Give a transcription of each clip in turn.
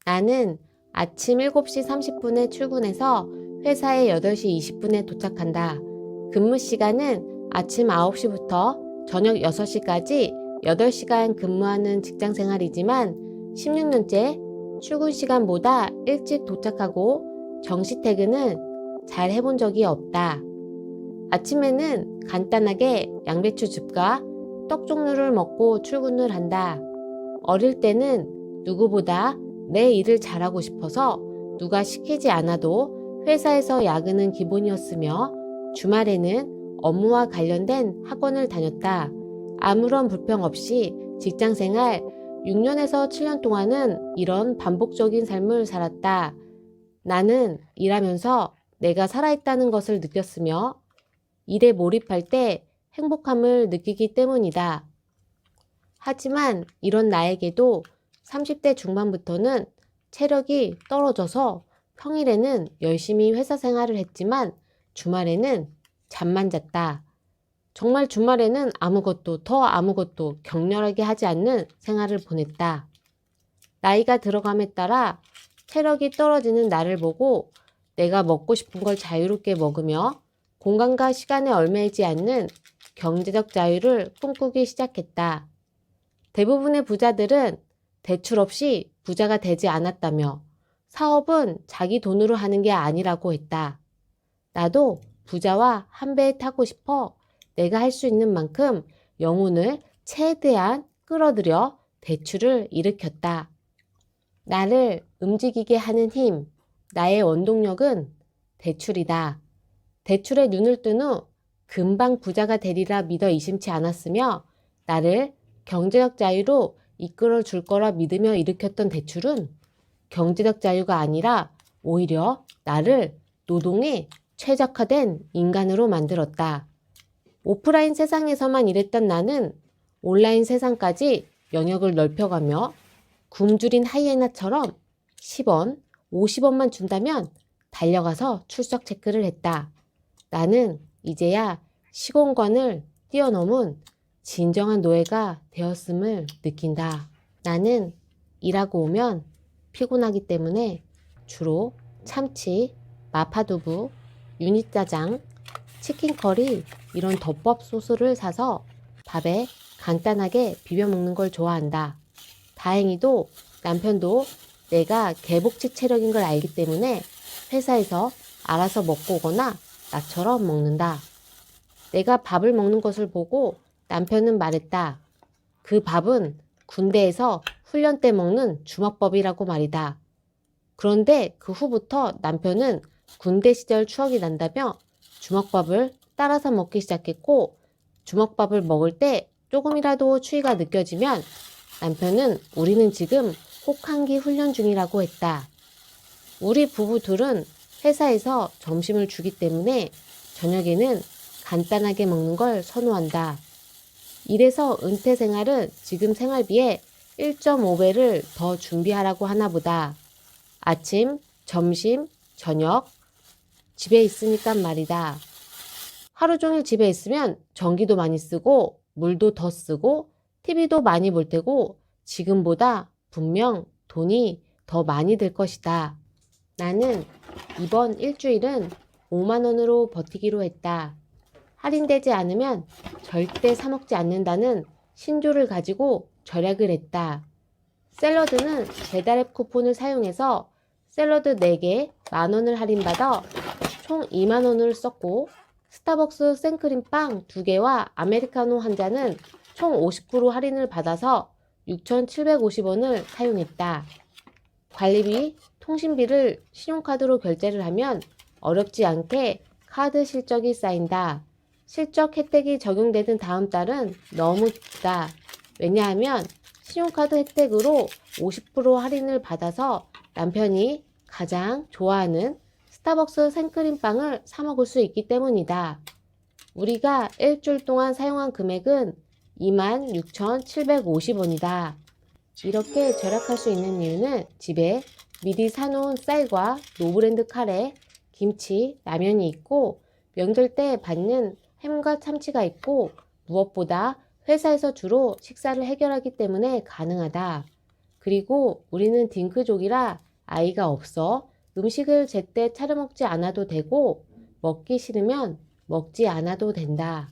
나는 아침 7시 30분에 출근해서 회사에 8시 20분에 도착한다. 근무 시간은 아침 9시부터 저녁 6시까지 8시간 근무하는 직장 생활이지만 16년째 출근 시간보다 일찍 도착하고 정시 퇴근은 잘 해본 적이 없다. 아침에는 간단하게 양배추즙과 떡 종류를 먹고 출근을 한다. 어릴 때는 누구보다 내 일을 잘하고 싶어서 누가 시키지 않아도 회사에서 야근은 기본이었으며 주말에는 업무와 관련된 학원을 다녔다. 아무런 불평 없이 직장생활 6년에서 7년 동안은 이런 반복적인 삶을 살았다. 나는 일하면서 내가 살아있다는 것을 느꼈으며 일에 몰입할 때 행복함을 느끼기 때문이다. 하지만 이런 나에게도 30대 중반부터는 체력이 떨어져서 평일에는 열심히 회사 생활을 했지만 주말에는 잠만 잤다. 정말 주말에는 더 아무것도 격렬하게 하지 않는 생활을 보냈다. 나이가 들어감에 따라 체력이 떨어지는 나를 보고 내가 먹고 싶은 걸 자유롭게 먹으며 공간과 시간에 얽매이지 않는 경제적 자유를 꿈꾸기 시작했다. 대부분의 부자들은 대출 없이 부자가 되지 않았다며 사업은 자기 돈으로 하는 게 아니라고 했다. 나도 부자와 한 배에 타고 싶어 내가 할 수 있는 만큼 영혼을 최대한 끌어들여 대출을 일으켰다. 나를 움직이게 하는 힘, 나의 원동력은 대출이다. 대출에 눈을 뜬 후 금방 부자가 되리라 믿어 의심치 않았으며 나를 경제적 자유로 이끌어 줄 거라 믿으며 일으켰던 대출은 경제적 자유가 아니라 오히려 나를 노동에 최적화된 인간으로 만들었다. 오프라인 세상에서만 일했던 나는 온라인 세상까지 영역을 넓혀가며 굶주린 하이에나처럼 10원, 50원만 준다면 달려가서 출석 체크를 했다. 나는 이제야 시공간을 뛰어넘은 진정한 노예가 되었음을 느낀다. 나는 일하고 오면 피곤하기 때문에 주로 참치, 마파두부, 유니짜장, 치킨커리 이런 덮밥 소스를 사서 밥에 간단하게 비벼 먹는 걸 좋아한다. 다행히도 남편도 내가 개복치 체력인 걸 알기 때문에 회사에서 알아서 먹고 오거나 나처럼 먹는다. 내가 밥을 먹는 것을 보고 남편은 말했다. 그 밥은 군대에서 훈련 때 먹는 주먹밥이라고 말이다. 그런데 그 후부터 남편은 군대 시절 추억이 난다며 주먹밥을 따라서 먹기 시작했고 주먹밥을 먹을 때 조금이라도 추위가 느껴지면 남편은 우리는 지금 혹한기 훈련 중이라고 했다. 우리 부부 둘은 회사에서 점심을 주기 때문에 저녁에는 간단하게 먹는 걸 선호한다. 이래서 은퇴 생활은 지금 생활비에 1.5배를 더 준비하라고 하나 보다. 아침, 점심, 저녁 집에 있으니까 말이다. 하루 종일 집에 있으면 전기도 많이 쓰고 물도 더 쓰고 TV도 많이 볼 테고 지금보다 분명 돈이 더 많이 들 것이다. 나는 이번 일주일은 5만 원으로 버티기로 했다. 할인되지 않으면 절대 사 먹지 않는다는 신조를 가지고 절약을 했다. 샐러드는 배달앱 쿠폰을 사용해서 샐러드 4개 만원을 할인받아 총 2만 원을 썼고 스타벅스 생크림빵 2개와 아메리카노 한 잔은 총 50% 할인을 받아서 6,750원을 사용했다. 관리비, 통신비를 신용카드로 결제를 하면 어렵지 않게 카드 실적이 쌓인다. 실적 혜택이 적용되는 다음 달은 너무 기쁘다. 왜냐하면 신용카드 혜택으로 50% 할인을 받아서 남편이 가장 좋아하는 스타벅스 생크림빵을 사 먹을 수 있기 때문이다. 우리가 일주일 동안 사용한 금액은 26,750원이다. 이렇게 절약할 수 있는 이유는 집에 미리 사놓은 쌀과 노브랜드 카레, 김치, 라면이 있고 명절 때 받는 햄과 참치가 있고 무엇보다 회사에서 주로 식사를 해결하기 때문에 가능하다. 그리고 우리는 딩크족이라 아이가 없어 음식을 제때 차려 먹지 않아도 되고 먹기 싫으면 먹지 않아도 된다.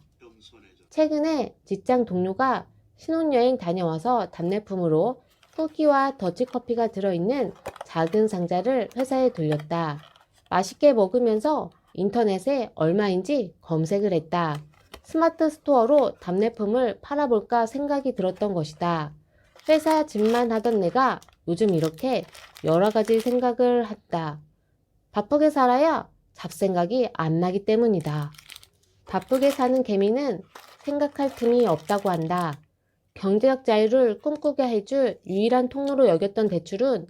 최근에 직장 동료가 신혼여행 다녀와서 답례품으로 쿠키와 더치커피가 들어있는 작은 상자를 회사에 돌렸다. 맛있게 먹으면서 인터넷에 얼마인지 검색을 했다. 스마트 스토어로 답례품을 팔아볼까 생각이 들었던 것이다. 회사 집만 하던 내가 요즘 이렇게 여러 가지 생각을 한다. 바쁘게 살아야 잡생각이 안 나기 때문이다. 바쁘게 사는 개미는 생각할 틈이 없다고 한다. 경제적 자유를 꿈꾸게 해줄 유일한 통로로 여겼던 대출은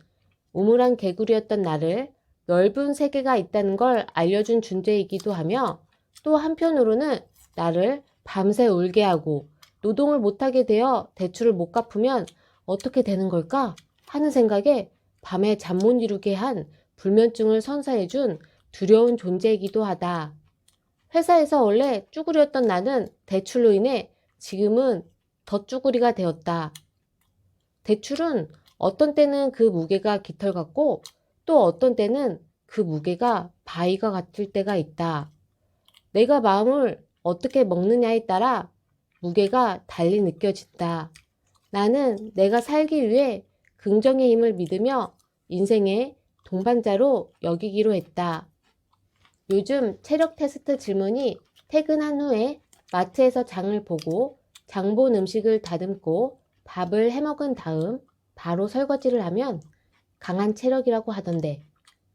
우물안 개구리였던 나를 넓은 세계가 있다는 걸 알려준 존재이기도 하며 또 한편으로는 나를 밤새 울게 하고 노동을 못하게 되어 대출을 못 갚으면 어떻게 되는 걸까 하는 생각에 밤에 잠 못 이루게 한 불면증을 선사해준 두려운 존재이기도 하다. 회사에서 원래 쭈구리였던 나는 대출로 인해 지금은 더 쭈구리가 되었다. 대출은 어떤 때는 그 무게가 깃털 같고 또 어떤 때는 그 무게가 바위가 같을 때가 있다. 내가 마음을 어떻게 먹느냐에 따라 무게가 달리 느껴진다. 나는 내가 살기 위해 긍정의 힘을 믿으며 인생의 동반자로 여기기로 했다. 요즘 체력 테스트 질문이 퇴근한 후에 마트에서 장을 보고 장본 음식을 다듬고 밥을 해먹은 다음 바로 설거지를 하면 강한 체력이라고 하던데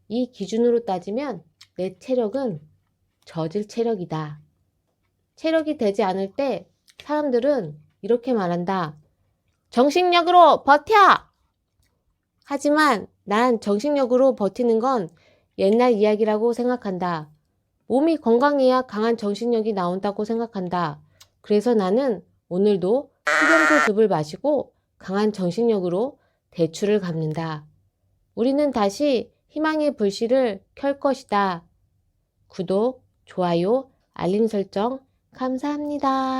이 기준으로 따지면 내 체력은 저질 체력이다. 체력이 되지 않을 때 사람들은 이렇게 말한다. 정신력으로 버텨! 하지만 난 정신력으로 버티는 건 옛날 이야기라고 생각한다. 몸이 건강해야 강한 정신력이 나온다고 생각한다. 그래서 나는 오늘도 수경소즙을 마시고 강한 정신력으로 대출을 갚는다. 우리는 다시 희망의 불씨를 켤 것이다. 구독, 좋아요, 알림 설정 감사합니다.